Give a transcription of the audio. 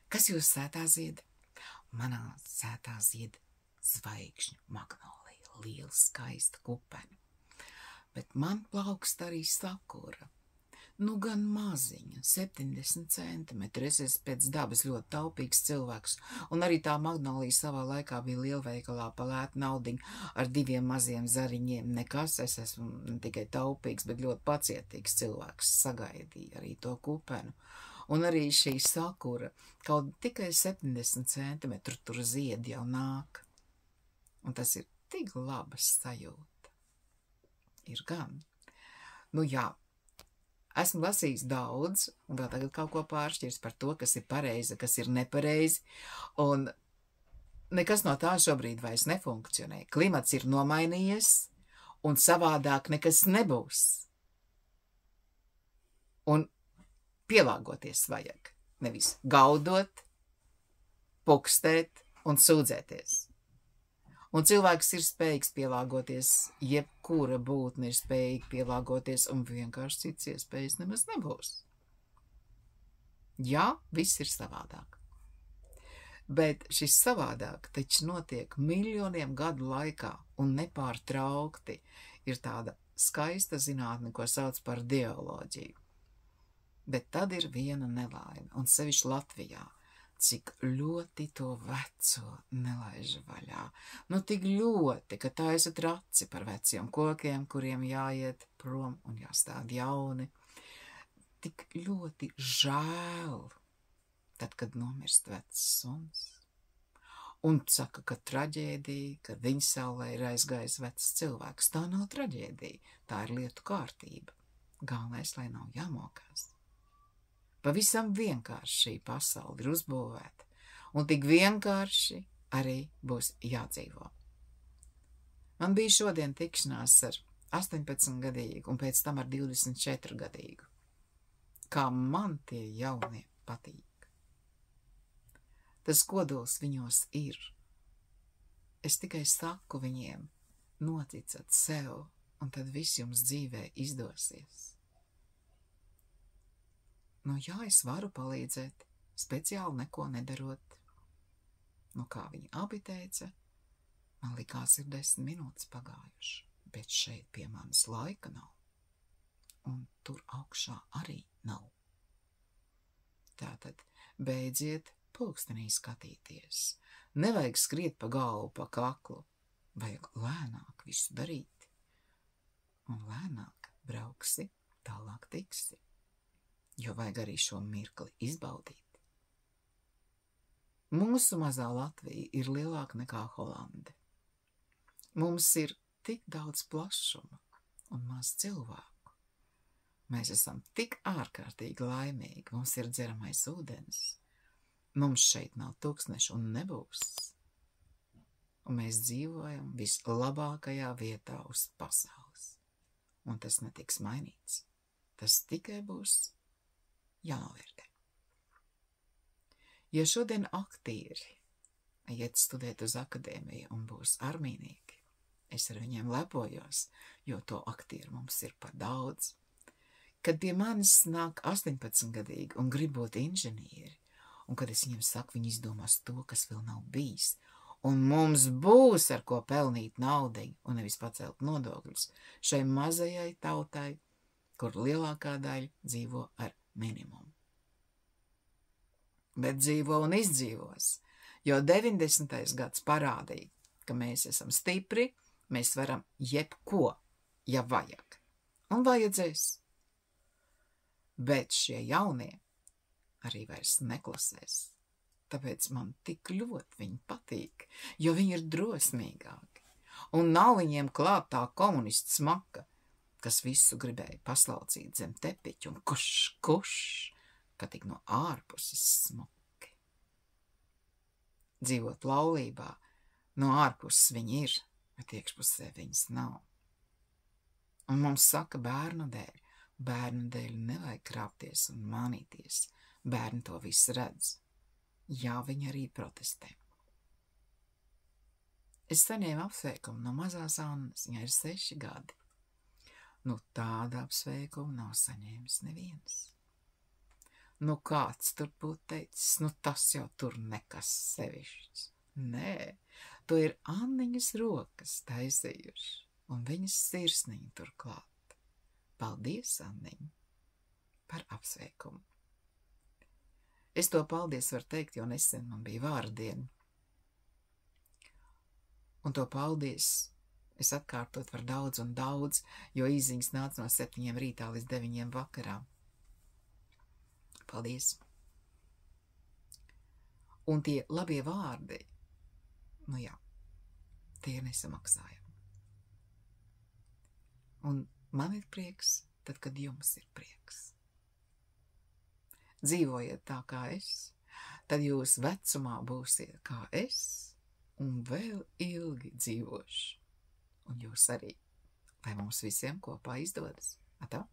Kas jūs sētā zied? Manā sētā zied zvaigžņu magnolija, liela skaista kupena. Bet man plaukst arī sakura. Nu gan maziņa, 70 centimetri. Es esmu pēc dabas ļoti taupīgs cilvēks, un arī tā magnolija savā laikā bija lielveikalā pa lētu naudiņu ar 2 maziem zariņiem. Nekas, es esmu ne tikai taupīgs, bet ļoti pacietīgs cilvēks. Sagaidīja arī to kupenu. Un arī šī sakura, kaut tikai 70 centimetru tur zied jau nāk. Un tas ir tik labas sajūta. Ir gan. Nu jā. Esmu lasījis daudz, un vēl tagad kaut ko pāršķirs par to, kas ir pareizi, kas ir nepareizi, un nekas no tā šobrīd vairs nefunkcionē. Klimats ir nomainījies, un savādāk nekas nebūs. Un pielāgoties vajag, nevis gaudot, pukstēt un sūdzēties. Un cilvēks ir spējīgs pielāgoties, jebkura būtne ir spējīga pielāgoties, un vienkārši cits iespējas nemaz nebūs. Jā, viss ir savādāk. Bet šis savādāk taču notiek miljoniem gadu laikā, un nepārtraukti ir tāda skaista zinātne, ko sauc par geoloģiju. Bet tad ir viena nelaime, un sevišķi Latvijā. Cik ļoti to veco nelaiž vaļā. Nu, tik ļoti, ka taisa traci par veciem kokiem, kuriem jāiet prom un jāstād jauni. Tik ļoti žēl, tad, kad nomirst vecs suns. Un saka, ka traģēdija, ka viņa saulē ir aizgājis vecs cilvēks. Tā nav traģēdija, tā ir lietu kārtība. Galvenais, lai nav jāmokās. Pavisam vienkārši šī pasaule ir uzbūvēta, un tik vienkārši arī būs jādzīvo. Man bija šodien tikšanās ar 18-gadīgu un pēc tam ar 24-gadīgu. Kā man tie jaunie patīk. Tas kodols viņos ir. Es tikai saku viņiem, noticat sev, un tad viss jums dzīvē izdosies. Nu jā, es varu palīdzēt, speciāli neko nedarot. Nu kā viņi abi teica, man likās ir 10 minūtes pagājuši, bet šeit pie manis laika nav. Un tur augšā arī nav. Tātad beidziet pulkstenī skatīties. Nevajag skriet pa galvu, pa kaklu. Vajag lēnāk visu darīt. Un lēnāk brauksi, tālāk tiksi. Jo vajag arī šo mirkli izbaudīt. Mūsu mazā Latvija ir lielāka nekā Holande. Mums ir tik daudz plašuma un maz cilvēku. Mēs esam tik ārkārtīgi laimīgi, mums ir dzeramais ūdens. Mums šeit nav tūkstnešu un nebūs. Un mēs dzīvojam vislabākajā vietā uz pasaules. Un tas netiks mainīts. Tas tikai būs jānovērtē. Ja šodien aktīri iet studēt uz akadēmiju un būs armīnieki, es ar viņiem lepojos, jo to aktieru mums ir par daudz. Kad pie manis nāk 18-gadīgi un grib būt inženieri, un kad es viņiem saku, viņi izdomās to, kas vēl nav bijis, un mums būs ar ko pelnīt naudiņu un nevis pacelt nodokļus šai mazajai tautai, kur lielākā daļa dzīvo ar minimumu. Bet dzīvo un izdzīvos, jo 90. gads parādīja, ka mēs esam stipri, mēs varam jebko, ja vajag. Un vajadzēs. Bet šie jaunie arī vairs neklasēs. Tāpēc man tik ļoti viņi patīk, jo viņi ir drosmīgāki. Un nav viņiem klāt tā komunistu smaka, kas visu gribēja paslaucīt zem tepiķu un kuš, ka tik no ārpuses smuki. Dzīvot laulībā, no ārpuses viņi ir, bet iekšpusē viņas nav. Un mums saka bērnu dēļ nevajag krāpties un mānīties, bērni to visu redz. Jā, viņi arī protestē. Es saņēmu apsveikumu no mazās Annas, viņai ir 6 gadi. Nu, tāda apsveikuma nav saņēmis neviens. Nu, kāds tur būtu teicis, nu tas jau tur nekas sevišķs. Nē, to ir Anniņas rokas taisījuši, un viņas sirsniņa turklāt. Paldies, Anniņa, par apsveikumu. Es to paldies varu teikt, jo nesen man bija vārdiena. Un to paldies es atkārtot varu daudz un daudz, jo īziņas nāca no 7 rītā līdz 9 vakarā. Paldies! Un tie labie vārdi, nu jā, tie ir nesamaksājami. Un man ir prieks, tad, kad jums ir prieks. Dzīvojiet tā kā es, tad jūs vecumā būsiet kā es, un vēl ilgi dzīvošu. Un jūs arī, lai mums visiem kopā izdodas. Atā!